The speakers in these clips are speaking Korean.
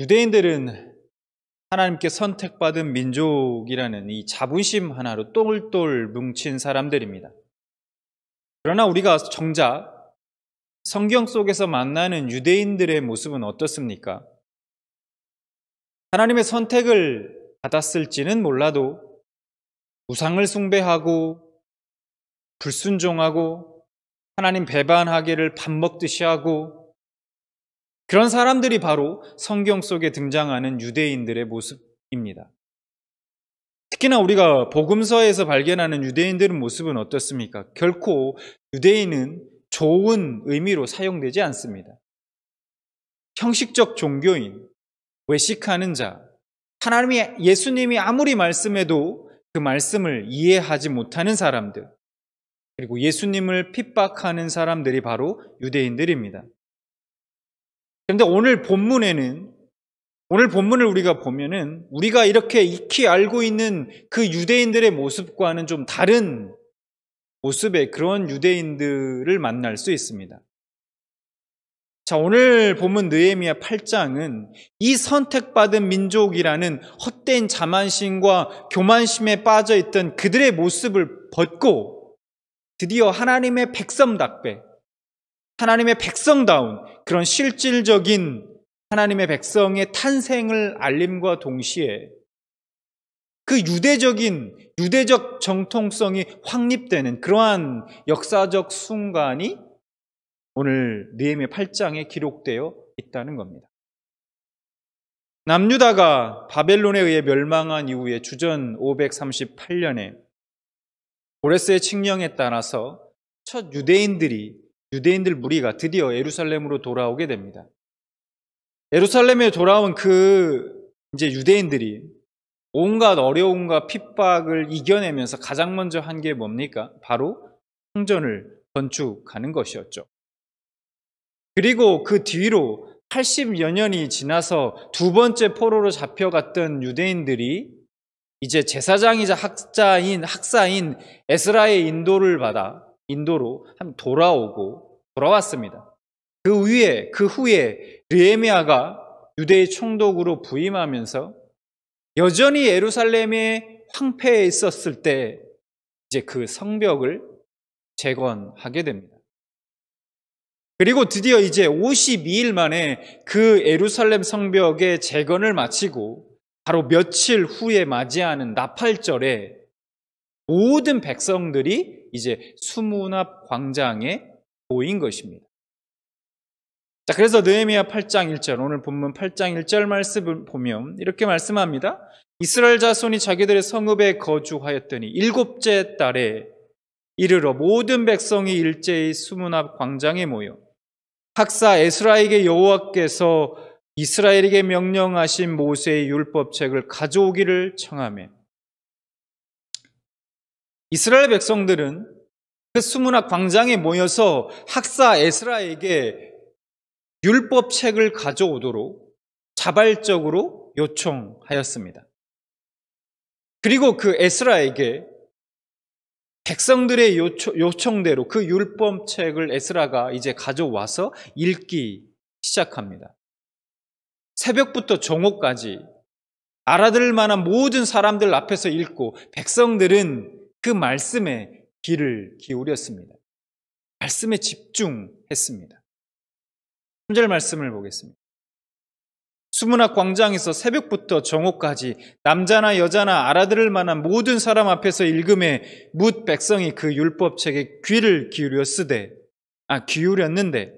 유대인들은 하나님께 선택받은 민족이라는 이 자부심 하나로 똘똘 뭉친 사람들입니다. 그러나 우리가 정작 성경 속에서 만나는 유대인들의 모습은 어떻습니까? 하나님의 선택을 받았을지는 몰라도 우상을 숭배하고 불순종하고 하나님 배반하기를 밥 먹듯이 하고 그런 사람들이 바로 성경 속에 등장하는 유대인들의 모습입니다. 특히나 우리가 복음서에서 발견하는 유대인들의 모습은 어떻습니까? 결코 유대인은 좋은 의미로 사용되지 않습니다. 형식적 종교인, 외식하는 자, 예수님이 아무리 말씀해도 그 말씀을 이해하지 못하는 사람들, 그리고 예수님을 핍박하는 사람들이 바로 유대인들입니다. 그런데 오늘 본문을 우리가 보면은 우리가 이렇게 익히 알고 있는 그 유대인들의 모습과는 좀 다른 모습의 그런 유대인들을 만날 수 있습니다. 자, 오늘 본문 느헤미야 8장은 이 선택받은 민족이라는 헛된 자만심과 교만심에 빠져있던 그들의 모습을 벗고 드디어 하나님의 백성답게 하나님의 백성다운 그런 실질적인 하나님의 백성의 탄생을 알림과 동시에 그 유대적 정통성이 확립되는 그러한 역사적 순간이 오늘 느헤미야 8장에 기록되어 있다는 겁니다. 남유다가 바벨론에 의해 멸망한 이후에 주전 538년에 고레스의 칙령에 따라서 첫 유대인들 무리가 드디어 예루살렘으로 돌아오게 됩니다. 예루살렘에 돌아온 이제 유대인들이 온갖 어려움과 핍박을 이겨내면서 가장 먼저 한 게 뭡니까? 바로 성전을 건축하는 것이었죠. 그리고 그 뒤로 80여 년이 지나서 두 번째 포로로 잡혀갔던 유대인들이 이제 제사장이자 학사인 에스라의 인도로 돌아왔습니다. 그 후에 느헤미야가 유대의 총독으로 부임하면서 여전히 예루살렘에 황폐해 있었을 때 이제 그 성벽을 재건하게 됩니다. 그리고 드디어 이제 52일 만에 그 예루살렘 성벽의 재건을 마치고 바로 며칠 후에 맞이하는 나팔절에 모든 백성들이 이제 수문 앞 광장에 모인 것입니다. 자, 그래서 느헤미야 8장 1절, 오늘 본문 8장 1절 말씀을 보면 이렇게 말씀합니다. 이스라엘 자손이 자기들의 성읍에 거주하였더니 7째 달에 이르러 모든 백성이 일제히 수문 앞 광장에 모여 학사 에스라에게 여호와께서 이스라엘에게 명령하신 모세의 율법책을 가져오기를 청하며, 이스라엘 백성들은 그 수문 앞 광장에 모여서 학사 에스라에게 율법책을 가져오도록 자발적으로 요청하였습니다. 그리고 그 에스라에게 백성들의 요청대로 그 율법책을 에스라가 이제 가져와서 읽기 시작합니다. 새벽부터 정오까지 알아들을 만한 모든 사람들 앞에서 읽고 백성들은 그 말씀에 귀를 기울였습니다. 말씀에 집중했습니다. 3절 말씀을 보겠습니다. 수문 앞 광장에서 새벽부터 정오까지 남자나 여자나 알아들을 만한 모든 사람 앞에서 읽음에 뭇 백성이 그 율법책에 귀를 기울였는데,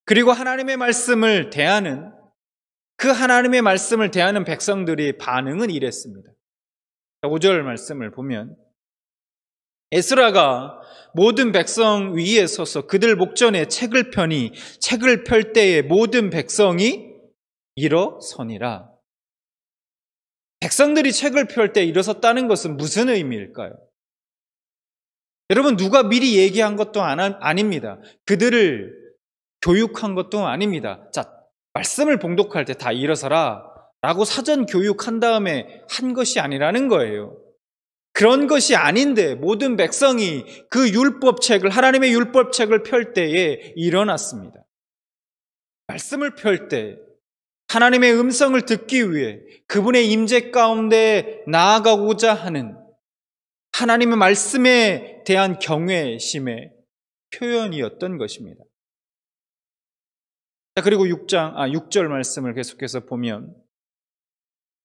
그리고 하나님의 말씀을 대하는 백성들의 반응은 이랬습니다. 5절 말씀을 보면 에스라가 모든 백성 위에 서서 그들 목전에 책을 펴니 책을 펼 때에 모든 백성이 일어서니라. 백성들이 책을 펼 때 일어섰다는 것은 무슨 의미일까요? 여러분, 누가 미리 얘기한 것도 아닙니다. 그들을 교육한 것도 아닙니다. 자, 말씀을 봉독할 때 다 일어서라 라고 사전 교육한 다음에 한 것이 아니라는 거예요. 그런 것이 아닌데 모든 백성이 그 하나님의 율법책을 펼 때에 일어났습니다. 말씀을 펼 때 하나님의 음성을 듣기 위해 그분의 임재 가운데 나아가고자 하는 하나님의 말씀에 대한 경외심의 표현이었던 것입니다. 그리고 6절 말씀을 계속해서 보면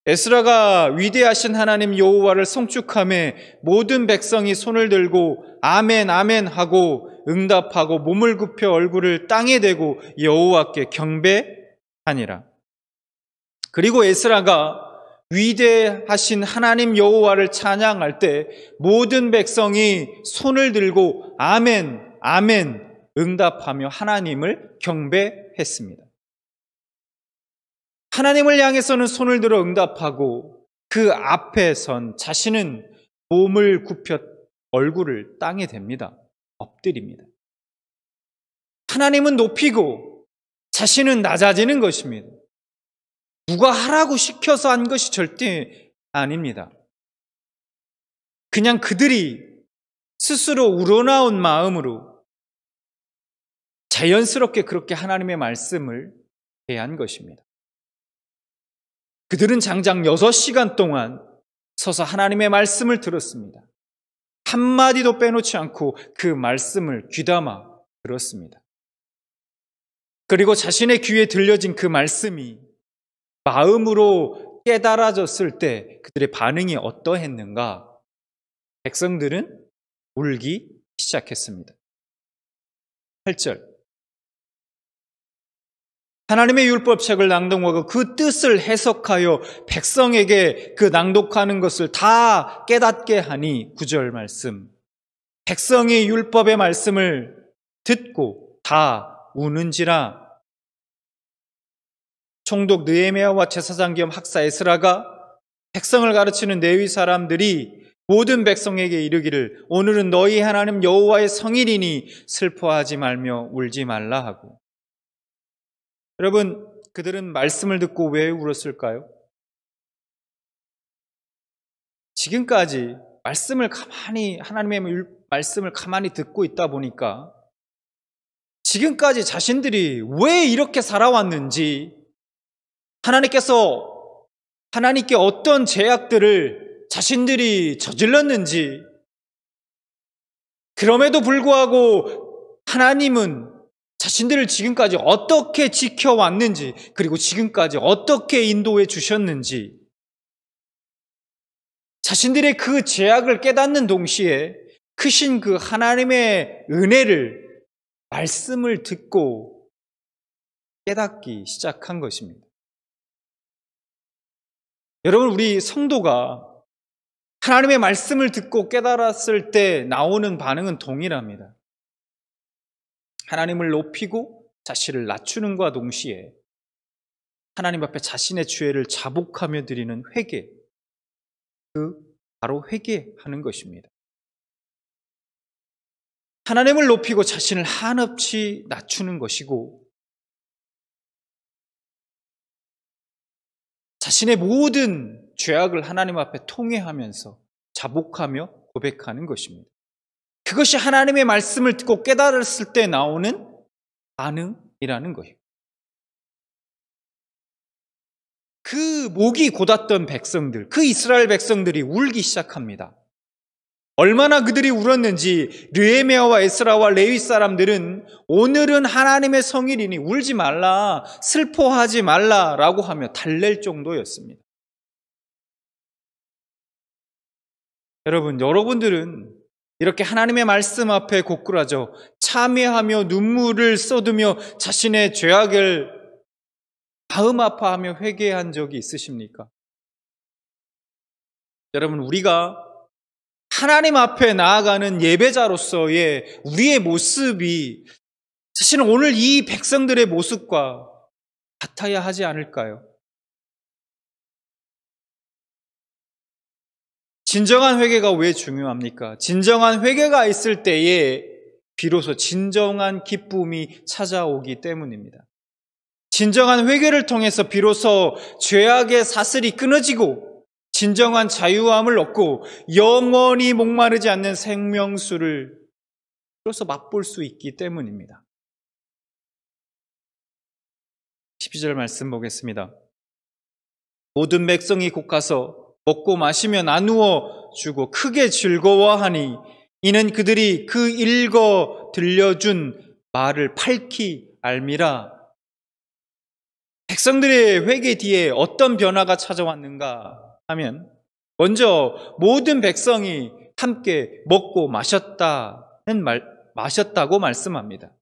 에스라가 위대하신 하나님 여호와를 송축하며 모든 백성이 손을 들고 아멘 아멘 하고 응답하고 몸을 굽혀 얼굴을 땅에 대고 여호와께 경배하니라. 그리고 에스라가 위대하신 하나님 여호와를 찬양할 때 모든 백성이 손을 들고 아멘 아멘 응답하며 하나님을 경배했습니다. 하나님을 향해서는 손을 들어 응답하고 그 앞에 선 자신은 몸을 굽혀 얼굴을 땅에 댑니다. 엎드립니다. 하나님은 높이고 자신은 낮아지는 것입니다. 누가 하라고 시켜서 한 것이 절대 아닙니다. 그냥 그들이 스스로 우러나온 마음으로 자연스럽게 그렇게 하나님의 말씀을 대한 것입니다. 그들은 장장 6시간 동안 서서 하나님의 말씀을 들었습니다. 한마디도 빼놓지 않고 그 말씀을 귀담아 들었습니다. 그리고 자신의 귀에 들려진 그 말씀이 마음으로 깨달아졌을 때 그들의 반응이 어떠했는가? 백성들은 울기 시작했습니다. 8절. 하나님의 율법책을 낭독하고 그 뜻을 해석하여 백성에게 그 낭독하는 것을 다 깨닫게 하니 9절 말씀. 백성이 율법의 말씀을 듣고 다 우는지라. 총독 느헤미야와 제사장 겸 학사 에스라가 백성을 가르치는 레위 사람들이 모든 백성에게 이르기를 오늘은 너희 하나님 여호와의 성일이니 슬퍼하지 말며 울지 말라 하고. 여러분, 그들은 말씀을 듣고 왜 울었을까요? 지금까지 하나님의 말씀을 가만히 듣고 있다 보니까 지금까지 자신들이 왜 이렇게 살아왔는지, 하나님께 어떤 죄악들을 자신들이 저질렀는지, 그럼에도 불구하고 하나님은 자신들을 지금까지 어떻게 지켜왔는지, 그리고 지금까지 어떻게 인도해 주셨는지, 자신들의 그 죄악을 깨닫는 동시에 크신 그 하나님의 은혜를 말씀을 듣고 깨닫기 시작한 것입니다. 여러분, 우리 성도가 하나님의 말씀을 듣고 깨달았을 때 나오는 반응은 동일합니다. 하나님을 높이고 자신을 낮추는과 동시에 하나님 앞에 자신의 죄를 자복하며 드리는 회개, 바로 회개하는 것입니다. 하나님을 높이고 자신을 한없이 낮추는 것이고, 자신의 모든 죄악을 하나님 앞에 통회하면서 자복하며 고백하는 것입니다. 그것이 하나님의 말씀을 듣고 깨달았을 때 나오는 반응이라는 거예요. 그 목이 곧았던 백성들, 그 이스라엘 백성들이 울기 시작합니다. 얼마나 그들이 울었는지 느헤미야와 에스라와 레위 사람들은 오늘은 하나님의 성일이니 울지 말라, 슬퍼하지 말라라고 하며 달랠 정도였습니다. 여러분들은 이렇게 하나님의 말씀 앞에 고꾸라져 참회하며 눈물을 쏟으며 자신의 죄악을 마음 아파하며 회개한 적이 있으십니까? 여러분, 우리가 하나님 앞에 나아가는 예배자로서의 우리의 모습이 사실은 오늘 이 백성들의 모습과 같아야 하지 않을까요? 진정한 회개가 왜 중요합니까? 진정한 회개가 있을 때에 비로소 진정한 기쁨이 찾아오기 때문입니다. 진정한 회개를 통해서 비로소 죄악의 사슬이 끊어지고 진정한 자유함을 얻고 영원히 목마르지 않는 생명수를 비로소 맛볼 수 있기 때문입니다. 12절 말씀 보겠습니다. 모든 백성이 곧 가서 먹고 마시며 나누어 주고 크게 즐거워하니 이는 그들이 그 읽어 들려준 말을 밝히 알미라. 백성들의 회개 뒤에 어떤 변화가 찾아왔는가 하면 먼저 모든 백성이 함께 먹고 마셨다고 말씀합니다.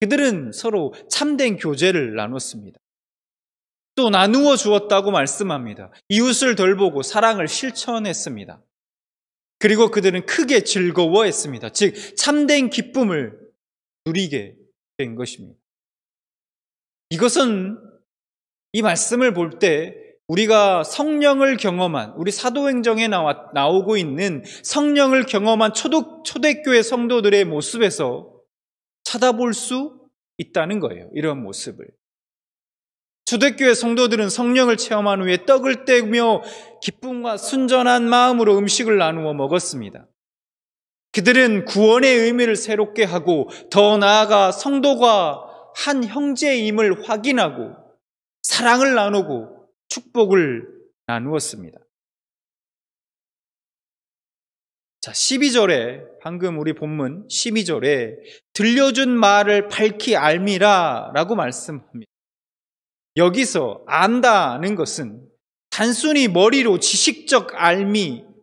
그들은 서로 참된 교제를 나눴습니다. 또 나누어 주었다고 말씀합니다. 이웃을 돌보고 사랑을 실천했습니다. 그리고 그들은 크게 즐거워했습니다. 즉 참된 기쁨을 누리게 된 것입니다. 이것은 이 말씀을 볼 때 우리가 성령을 경험한, 우리 사도행전에 나오고 있는 성령을 경험한 초대교회 성도들의 모습에서 찾아볼 수 있다는 거예요. 이런 모습을. 초대교회 성도들은 성령을 체험한 후에 떡을 떼며 기쁨과 순전한 마음으로 음식을 나누어 먹었습니다. 그들은 구원의 의미를 새롭게 하고 더 나아가 성도가 한 형제임을 확인하고 사랑을 나누고 축복을 나누었습니다. 자, 12절에 방금 우리 본문 12절에 들려준 말을 밝히 알미라 라고 말씀합니다. 여기서 안다는 것은 단순히 머리로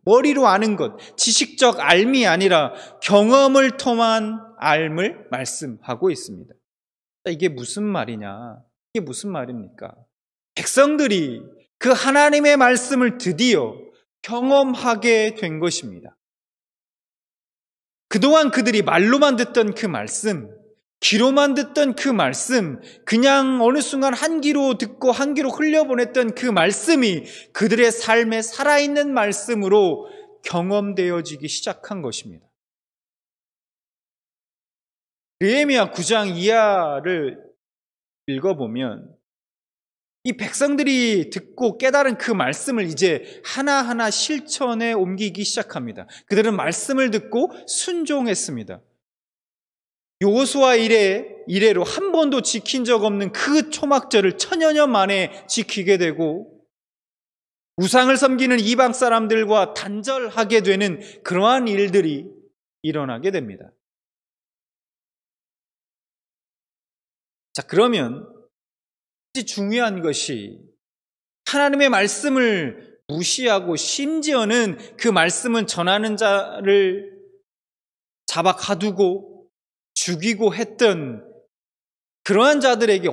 머리로 아는 것, 지식적 알미 아니라 경험을 통한 알을 말씀하고 있습니다. 이게 무슨 말이냐? 이게 무슨 말입니까? 백성들이 그 하나님의 말씀을 드디어 경험하게 된 것입니다. 그동안 그들이 말로만 듣던 그 말씀, 귀로만 듣던 그 말씀, 그냥 어느 순간 한 귀로 듣고 한 귀로 흘려보냈던 그 말씀이 그들의 삶에 살아있는 말씀으로 경험되어지기 시작한 것입니다. 느헤미야 9장 이하를 읽어보면 이 백성들이 듣고 깨달은 그 말씀을 이제 하나하나 실천에 옮기기 시작합니다. 그들은 말씀을 듣고 순종했습니다. 여호수아 이래로 한 번도 지킨 적 없는 그 초막절을 천여 년 만에 지키게 되고 우상을 섬기는 이방 사람들과 단절하게 되는 그러한 일들이 일어나게 됩니다. 자, 그러면 중요한 것이 하나님의 말씀을 무시하고 심지어는 그 말씀은 전하는 자를 잡아 가두고 죽이고 했던 그러한 자들에게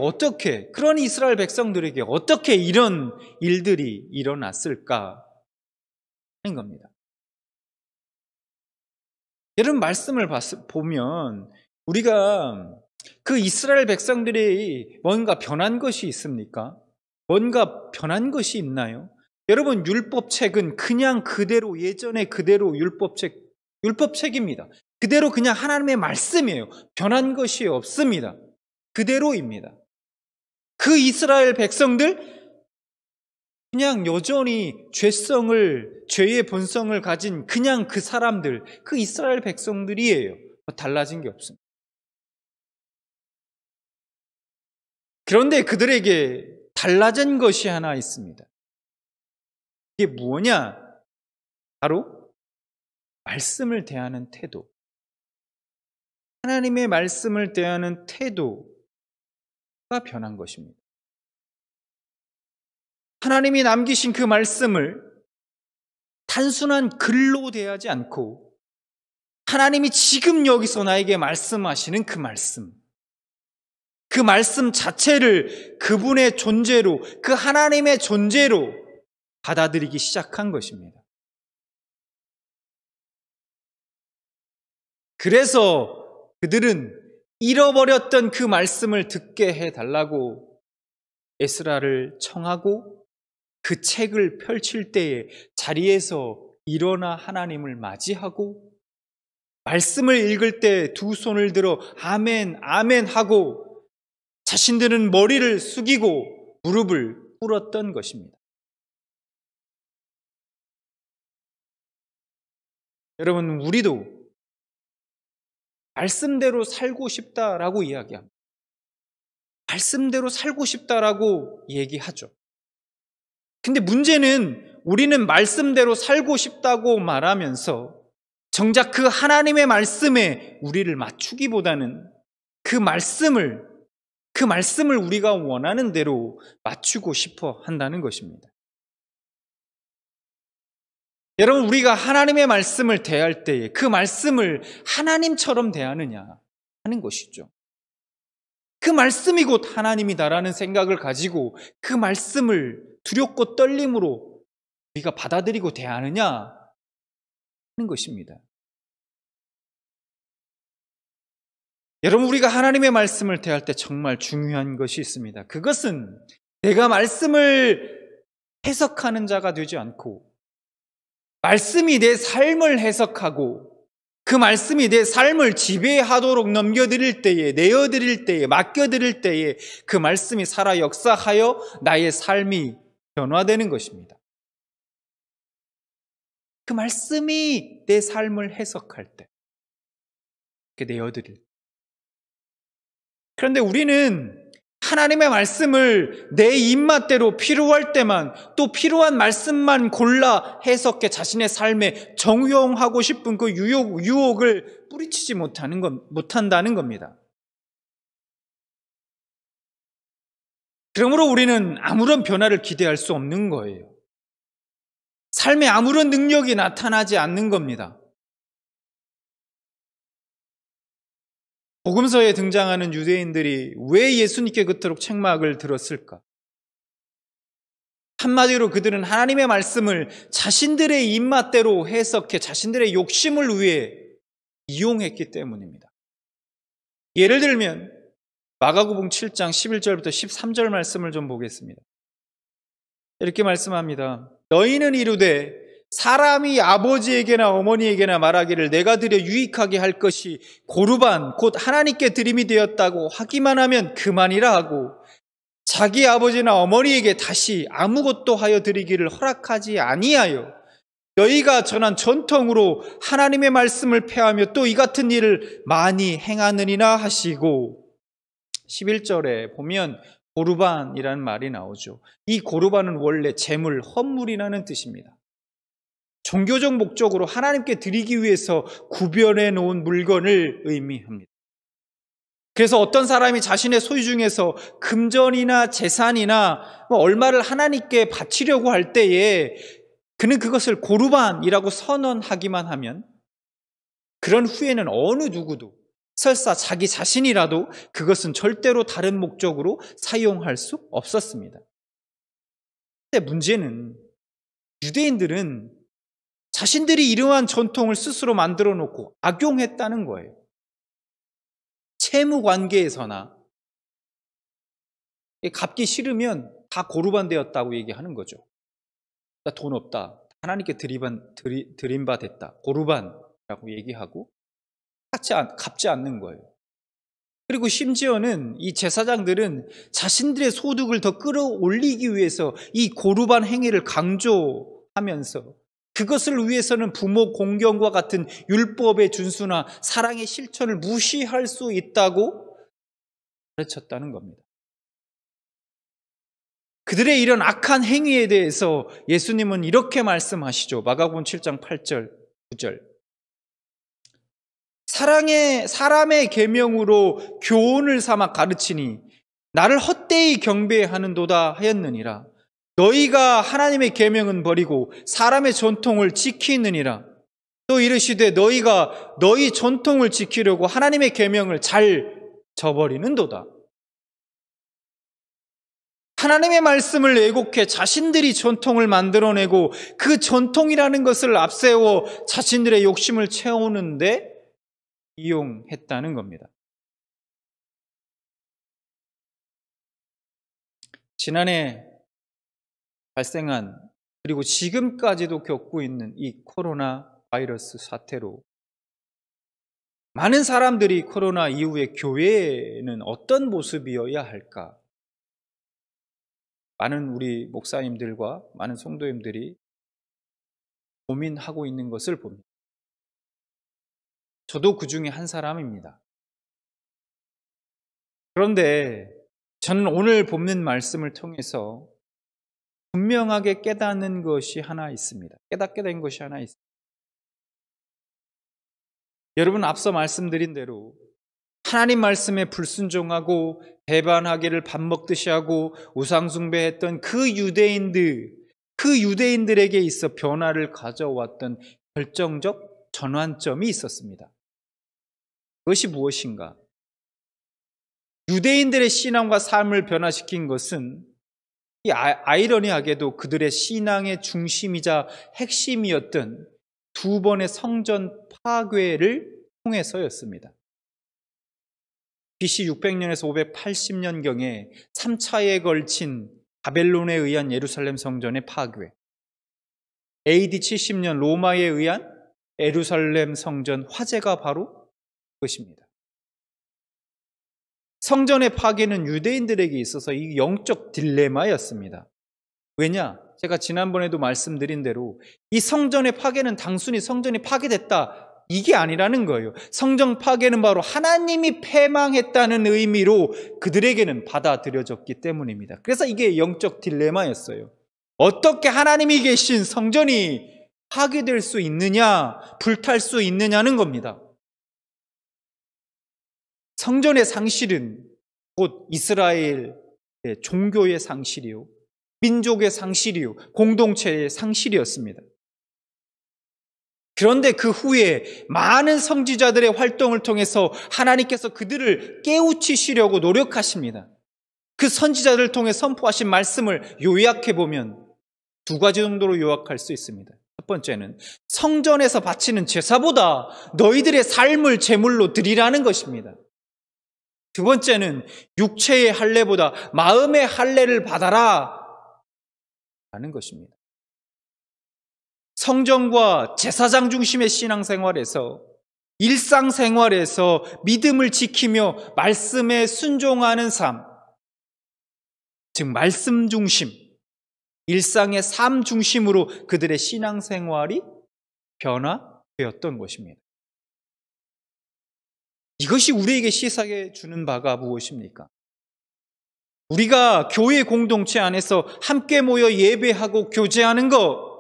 그런 이스라엘 백성들에게 어떻게 이런 일들이 일어났을까 하는 겁니다. 여러분 말씀을 보면 우리가 그 이스라엘 백성들이 뭔가 변한 것이 있습니까? 뭔가 변한 것이 있나요? 여러분 율법책은 그냥 그대로 예전에 그대로 율법책입니다. 그대로 그냥 하나님의 말씀이에요. 변한 것이 없습니다. 그대로입니다. 그 이스라엘 백성들 그냥 여전히 죄의 본성을 가진 그냥 그 사람들, 그 이스라엘 백성들이에요. 달라진 게 없습니다. 그런데 그들에게 달라진 것이 하나 있습니다. 이게 뭐냐? 바로 말씀을 대하는 태도. 하나님의 말씀을 대하는 태도가 변한 것입니다. 하나님이 남기신 그 말씀을 단순한 글로 대하지 않고 하나님이 지금 여기서 나에게 말씀하시는 그 말씀 자체를 그분의 존재로, 그 하나님의 존재로 받아들이기 시작한 것입니다. 그래서 그들은 잃어버렸던 그 말씀을 듣게 해달라고 에스라를 청하고 그 책을 펼칠 때에 자리에서 일어나 하나님을 맞이하고 말씀을 읽을 때 두 손을 들어 아멘, 아멘 하고 자신들은 머리를 숙이고 무릎을 꿇었던 것입니다. 여러분, 우리도 말씀대로 살고 싶다라고 이야기합니다. 말씀대로 살고 싶다라고 얘기하죠. 근데 문제는 우리는 말씀대로 살고 싶다고 말하면서 정작 그 하나님의 말씀에 우리를 맞추기보다는 그 말씀을 우리가 원하는 대로 맞추고 싶어 한다는 것입니다. 여러분, 우리가 하나님의 말씀을 대할 때에 그 말씀을 하나님처럼 대하느냐 하는 것이죠. 그 말씀이 곧 하나님이다라는 생각을 가지고 그 말씀을 두렵고 떨림으로 우리가 받아들이고 대하느냐 하는 것입니다. 여러분, 우리가 하나님의 말씀을 대할 때 정말 중요한 것이 있습니다. 그것은 내가 말씀을 해석하는 자가 되지 않고 말씀이 내 삶을 해석하고 그 말씀이 내 삶을 지배하도록 넘겨드릴 때에, 내어드릴 때에, 맡겨드릴 때에 그 말씀이 살아 역사하여 나의 삶이 변화되는 것입니다. 그 말씀이 내 삶을 해석할 때, 이렇게 내어드릴 때. 그런데 우리는 하나님의 말씀을 내 입맛대로 필요할 때만 또 필요한 말씀만 골라 해석해 자신의 삶에 적용하고 싶은 그 유혹을 뿌리치지 못한다는 겁니다. 그러므로 우리는 아무런 변화를 기대할 수 없는 거예요. 삶에 아무런 능력이 나타나지 않는 겁니다. 복음서에 등장하는 유대인들이 왜 예수님께 그토록 책망을 들었을까? 한마디로 그들은 하나님의 말씀을 자신들의 입맛대로 해석해 자신들의 욕심을 위해 이용했기 때문입니다. 예를 들면 마가복음 7장 11절부터 13절 말씀을 좀 보겠습니다. 이렇게 말씀합니다. 너희는 이르되 사람이 아버지에게나 어머니에게나 말하기를 내가 드려 유익하게 할 것이 고르반 곧 하나님께 드림이 되었다고 하기만 하면 그만이라 하고 자기 아버지나 어머니에게 다시 아무것도 하여 드리기를 허락하지 아니하여 너희가 전한 전통으로 하나님의 말씀을 폐하며 또 이 같은 일을 많이 행하느니라 하시고 11절에 보면 고르반이라는 말이 나오죠. 이 고르반은 원래 제물, 헌물이라는 뜻입니다. 종교적 목적으로 하나님께 드리기 위해서 구별해 놓은 물건을 의미합니다. 그래서 어떤 사람이 자신의 소유 중에서 금전이나 재산이나 얼마를 하나님께 바치려고 할 때에 그는 그것을 고르반이라고 선언하기만 하면 그런 후에는 어느 누구도 설사 자기 자신이라도 그것은 절대로 다른 목적으로 사용할 수 없었습니다. 근데 문제는 유대인들은 자신들이 이러한 전통을 스스로 만들어 놓고 악용했다는 거예요. 채무 관계에서나 갚기 싫으면 다 고르반 되었다고 얘기하는 거죠. 나 돈 없다. 하나님께 드린 바 됐다. 고르반이라고 얘기하고 갚지 않는 거예요. 그리고 심지어는 이 제사장들은 자신들의 소득을 더 끌어올리기 위해서 이 고르반 행위를 강조하면서 그것을 위해서는 부모 공경과 같은 율법의 준수나 사랑의 실천을 무시할 수 있다고 가르쳤다는 겁니다. 그들의 이런 악한 행위에 대해서 예수님은 이렇게 말씀하시죠. 마가복음 7장 8절, 9절. 사람의 계명으로 교훈을 삼아 가르치니 나를 헛되이 경배하는도다 하였느니라. 너희가 하나님의 계명은 버리고 사람의 전통을 지키느니라. 또 이르시되 너희가 너희 전통을 지키려고 하나님의 계명을 잘 저버리는도다. 하나님의 말씀을 왜곡해 자신들이 전통을 만들어내고 그 전통이라는 것을 앞세워 자신들의 욕심을 채우는데 이용했다는 겁니다. 지난해 발생한 그리고 지금까지도 겪고 있는 이 코로나 바이러스 사태로 많은 사람들이 코로나 이후에 교회는 어떤 모습이어야 할까? 많은 우리 목사님들과 많은 성도님들이 고민하고 있는 것을 봅니다. 저도 그 중에 한 사람입니다. 그런데 저는 오늘 본문 말씀을 통해서 분명하게 깨닫는 것이 하나 있습니다. 깨닫게 된 것이 하나 있습니다. 여러분, 앞서 말씀드린 대로 하나님 말씀에 불순종하고 배반하기를 밥 먹듯이 하고 우상숭배했던 그 유대인들에게 있어 변화를 가져왔던 결정적 전환점이 있었습니다. 그것이 무엇인가? 유대인들의 신앙과 삶을 변화시킨 것은 아이러니하게도 그들의 신앙의 중심이자 핵심이었던 두 번의 성전 파괴를 통해서였습니다. BC 600년에서 580년경에 3차에 걸친 바벨론에 의한 예루살렘 성전의 파괴, AD 70년 로마에 의한 예루살렘 성전 화재가 바로 그것입니다. 성전의 파괴는 유대인들에게 있어서 이 영적 딜레마였습니다. 왜냐? 제가 지난번에도 말씀드린 대로 이 성전의 파괴는 단순히 성전이 파괴됐다 이게 아니라는 거예요. 성전 파괴는 바로 하나님이 패망했다는 의미로 그들에게는 받아들여졌기 때문입니다. 그래서 이게 영적 딜레마였어요. 어떻게 하나님이 계신 성전이 파괴될 수 있느냐, 불탈 수 있느냐는 겁니다. 성전의 상실은 곧 이스라엘의 종교의 상실이요, 민족의 상실이요, 공동체의 상실이었습니다. 그런데 그 후에 많은 선지자들의 활동을 통해서 하나님께서 그들을 깨우치시려고 노력하십니다. 그 선지자들을 통해 선포하신 말씀을 요약해보면 두 가지 정도로 요약할 수 있습니다. 첫 번째는 성전에서 바치는 제사보다 너희들의 삶을 제물로 드리라는 것입니다. 두 번째는 육체의 할례보다 마음의 할례를 받아라 라는 것입니다. 성전과 제사장 중심의 신앙생활에서, 일상생활에서 믿음을 지키며 말씀에 순종하는 삶, 즉 말씀 중심, 일상의 삶 중심으로 그들의 신앙생활이 변화되었던 것입니다. 이것이 우리에게 시사해 주는 바가 무엇입니까? 우리가 교회 공동체 안에서 함께 모여 예배하고 교제하는 것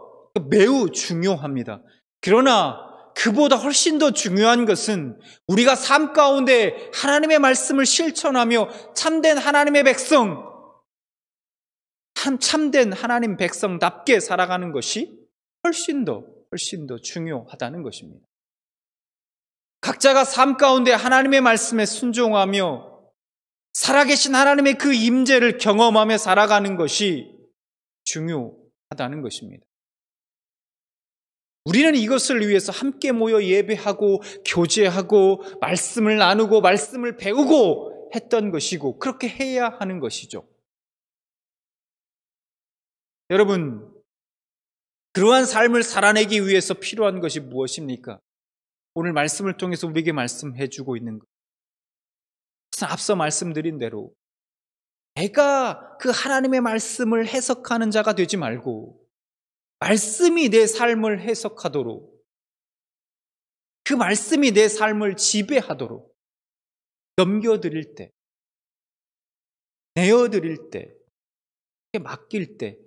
매우 중요합니다. 그러나 그보다 훨씬 더 중요한 것은 우리가 삶 가운데 하나님의 말씀을 실천하며 참된 하나님의 백성, 참된 하나님 백성답게 살아가는 것이 훨씬 더 중요하다는 것입니다. 각자가 삶 가운데 하나님의 말씀에 순종하며 살아계신 하나님의 그 임재를 경험하며 살아가는 것이 중요하다는 것입니다. 우리는 이것을 위해서 함께 모여 예배하고 교제하고 말씀을 나누고 말씀을 배우고 했던 것이고 그렇게 해야 하는 것이죠. 여러분, 그러한 삶을 살아내기 위해서 필요한 것이 무엇입니까? 오늘 말씀을 통해서 우리에게 말씀해 주고 있는 것. 앞서 말씀드린 대로 내가 그 하나님의 말씀을 해석하는 자가 되지 말고 말씀이 내 삶을 해석하도록, 그 말씀이 내 삶을 지배하도록 넘겨드릴 때, 내어드릴 때, 맡길 때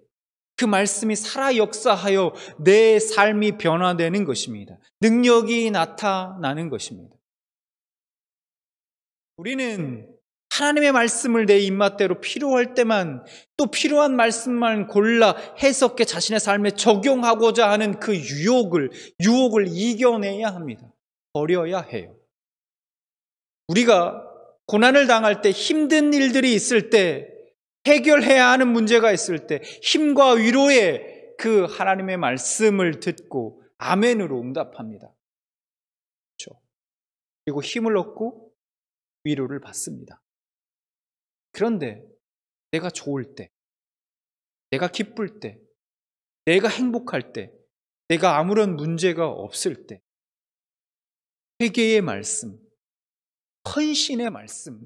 그 말씀이 살아 역사하여 내 삶이 변화되는 것입니다. 능력이 나타나는 것입니다. 우리는 하나님의 말씀을 내 입맛대로 필요할 때만, 또 필요한 말씀만 골라 해석해 자신의 삶에 적용하고자 하는 그 유혹을 이겨내야 합니다. 버려야 해요. 우리가 고난을 당할 때, 힘든 일들이 있을 때, 해결해야 하는 문제가 있을 때 힘과 위로의 그 하나님의 말씀을 듣고 아멘으로 응답합니다. 그렇죠? 그리고 힘을 얻고 위로를 받습니다. 그런데 내가 좋을 때, 내가 기쁠 때, 내가 행복할 때, 내가 아무런 문제가 없을 때 회개의 말씀, 헌신의 말씀,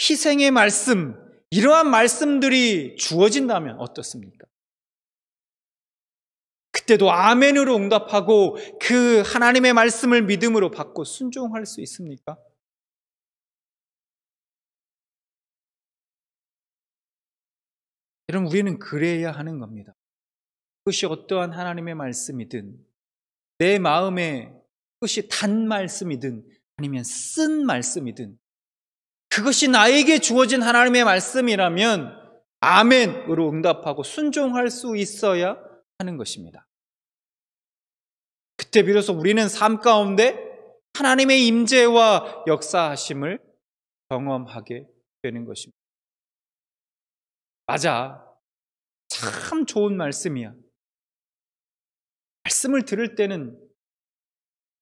희생의 말씀, 이러한 말씀들이 주어진다면 어떻습니까? 그때도 아멘으로 응답하고 그 하나님의 말씀을 믿음으로 받고 순종할 수 있습니까? 여러분, 우리는 그래야 하는 겁니다. 그것이 어떠한 하나님의 말씀이든, 내 마음에 그것이 단 말씀이든 아니면 쓴 말씀이든, 그것이 나에게 주어진 하나님의 말씀이라면 아멘으로 응답하고 순종할 수 있어야 하는 것입니다. 그때 비로소 우리는 삶 가운데 하나님의 임재와 역사하심을 경험하게 되는 것입니다. 맞아. 참 좋은 말씀이야. 말씀을 들을 때는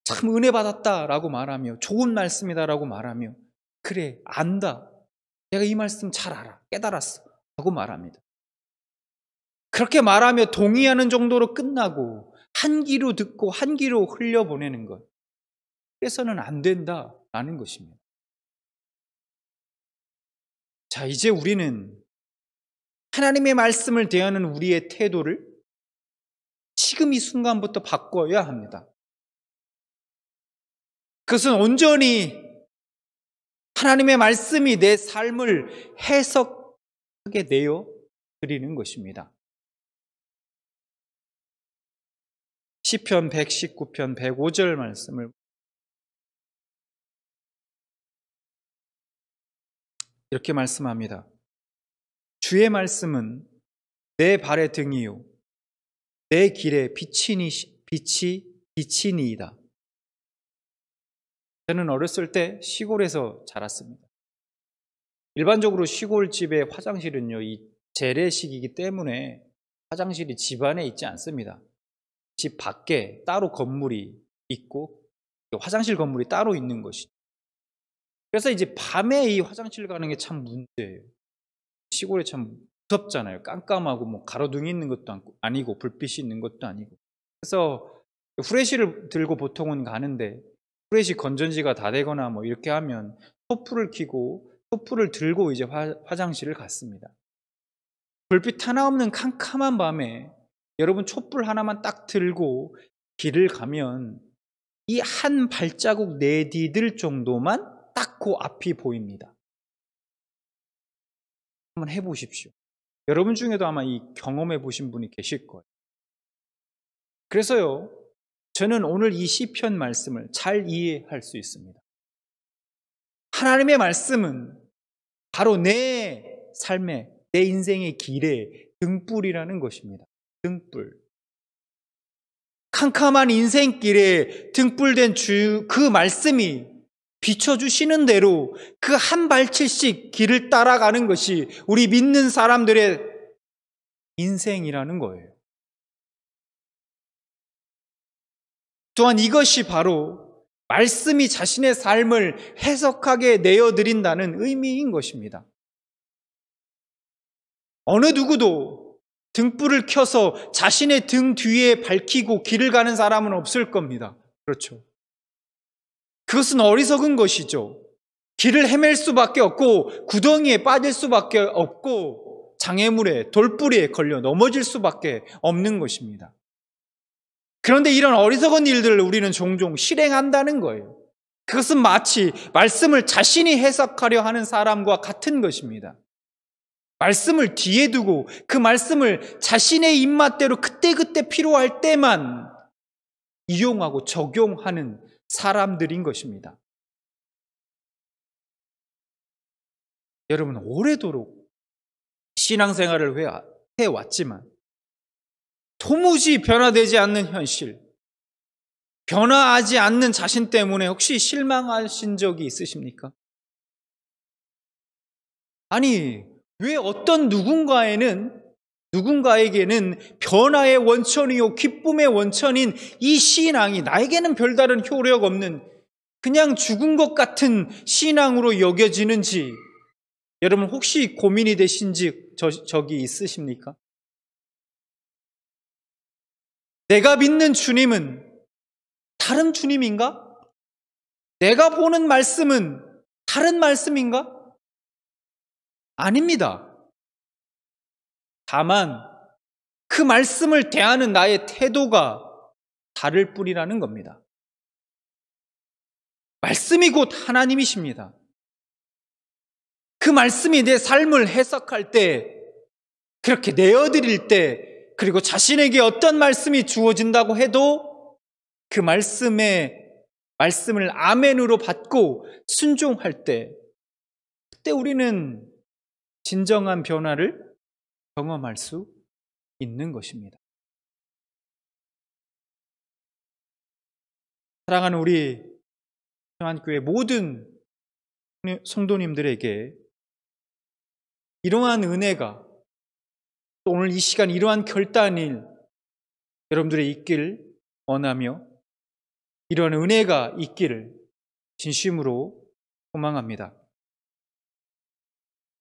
참 은혜 받았다라고 말하며, 좋은 말씀이다라고 말하며, 그래, 안다. 내가 이 말씀 잘 알아. 깨달았어. 라고 말합니다. 그렇게 말하며 동의하는 정도로 끝나고 한 귀로 듣고 한 귀로 흘려보내는 것, 그래서는 안 된다라는 것입니다. 자, 이제 우리는 하나님의 말씀을 대하는 우리의 태도를 지금 이 순간부터 바꿔야 합니다. 그것은 온전히 하나님의 말씀이 내 삶을 해석하게 되어 드리는 것입니다. 시편 119편 105절 말씀을 이렇게 말씀합니다. 주의 말씀은 내 발의 등이요 내 길에 빛이니이다. 저는 어렸을 때 시골에서 자랐습니다. 일반적으로 시골집의 화장실은요, 이 재래식이기 때문에 화장실이 집 안에 있지 않습니다. 집 밖에 따로 건물이 있고 화장실 건물이 따로 있는 것이죠. 그래서 이제 밤에 이 화장실 가는 게 참 문제예요. 시골에 참 무섭잖아요. 깜깜하고 뭐 가로등이 있는 것도 아니고 불빛이 있는 것도 아니고. 그래서 후레쉬를 들고 보통은 가는데 후레쉬 건전지가 다 되거나 뭐 이렇게 하면 토프를 켜고 토프를 들고 이제 화장실을 갔습니다. 불빛 하나 없는 캄캄한 밤에 여러분 촛불 하나만 딱 들고 길을 가면 이 한 발자국 내디딜 정도만 딱 그 앞이 보입니다. 한번 해보십시오. 여러분 중에도 아마 이 경험해 보신 분이 계실 거예요. 그래서요, 저는 오늘 이 시편 말씀을 잘 이해할 수 있습니다. 하나님의 말씀은 바로 내 삶의, 내 인생의 길의 등불이라는 것입니다. 등불. 캄캄한 인생길에 등불된 그 말씀이 비춰주시는 대로 그 한 발치씩 길을 따라가는 것이 우리 믿는 사람들의 인생이라는 거예요. 또한 이것이 바로 말씀이 자신의 삶을 해석하게 내어드린다는 의미인 것입니다. 어느 누구도 등불을 켜서 자신의 등 뒤에 밝히고 길을 가는 사람은 없을 겁니다. 그렇죠. 그것은 어리석은 것이죠. 길을 헤맬 수밖에 없고 구덩이에 빠질 수밖에 없고 장애물에 돌뿌리에 걸려 넘어질 수밖에 없는 것입니다. 그런데 이런 어리석은 일들을 우리는 종종 실행한다는 거예요. 그것은 마치 말씀을 자신이 해석하려 하는 사람과 같은 것입니다. 말씀을 뒤에 두고 그 말씀을 자신의 입맛대로 그때그때 필요할 때만 이용하고 적용하는 사람들인 것입니다. 여러분, 오래도록 신앙생활을 해왔지만 도무지 변화되지 않는 현실, 변화하지 않는 자신 때문에 혹시 실망하신 적이 있으십니까? 아니, 왜 어떤 누군가에게는 변화의 원천이요 기쁨의 원천인 이 신앙이 나에게는 별다른 효력 없는 그냥 죽은 것 같은 신앙으로 여겨지는지 여러분 혹시 고민이 되신 적이 있으십니까? 내가 믿는 주님은 다른 주님인가? 내가 보는 말씀은 다른 말씀인가? 아닙니다. 다만 그 말씀을 대하는 나의 태도가 다를 뿐이라는 겁니다. 말씀이 곧 하나님이십니다. 그 말씀이 내 삶을 해석할 때 그렇게 내어드릴 때, 그리고 자신에게 어떤 말씀이 주어진다고 해도 그 말씀을 아멘으로 받고 순종할 때, 그때 우리는 진정한 변화를 경험할 수 있는 것입니다. 사랑하는 우리 평안교회 모든 성도님들에게 이러한 은혜가, 또 오늘 이 시간 이러한 결단이 여러분들의 있기를 원하며 이러한 은혜가 있기를 진심으로 소망합니다.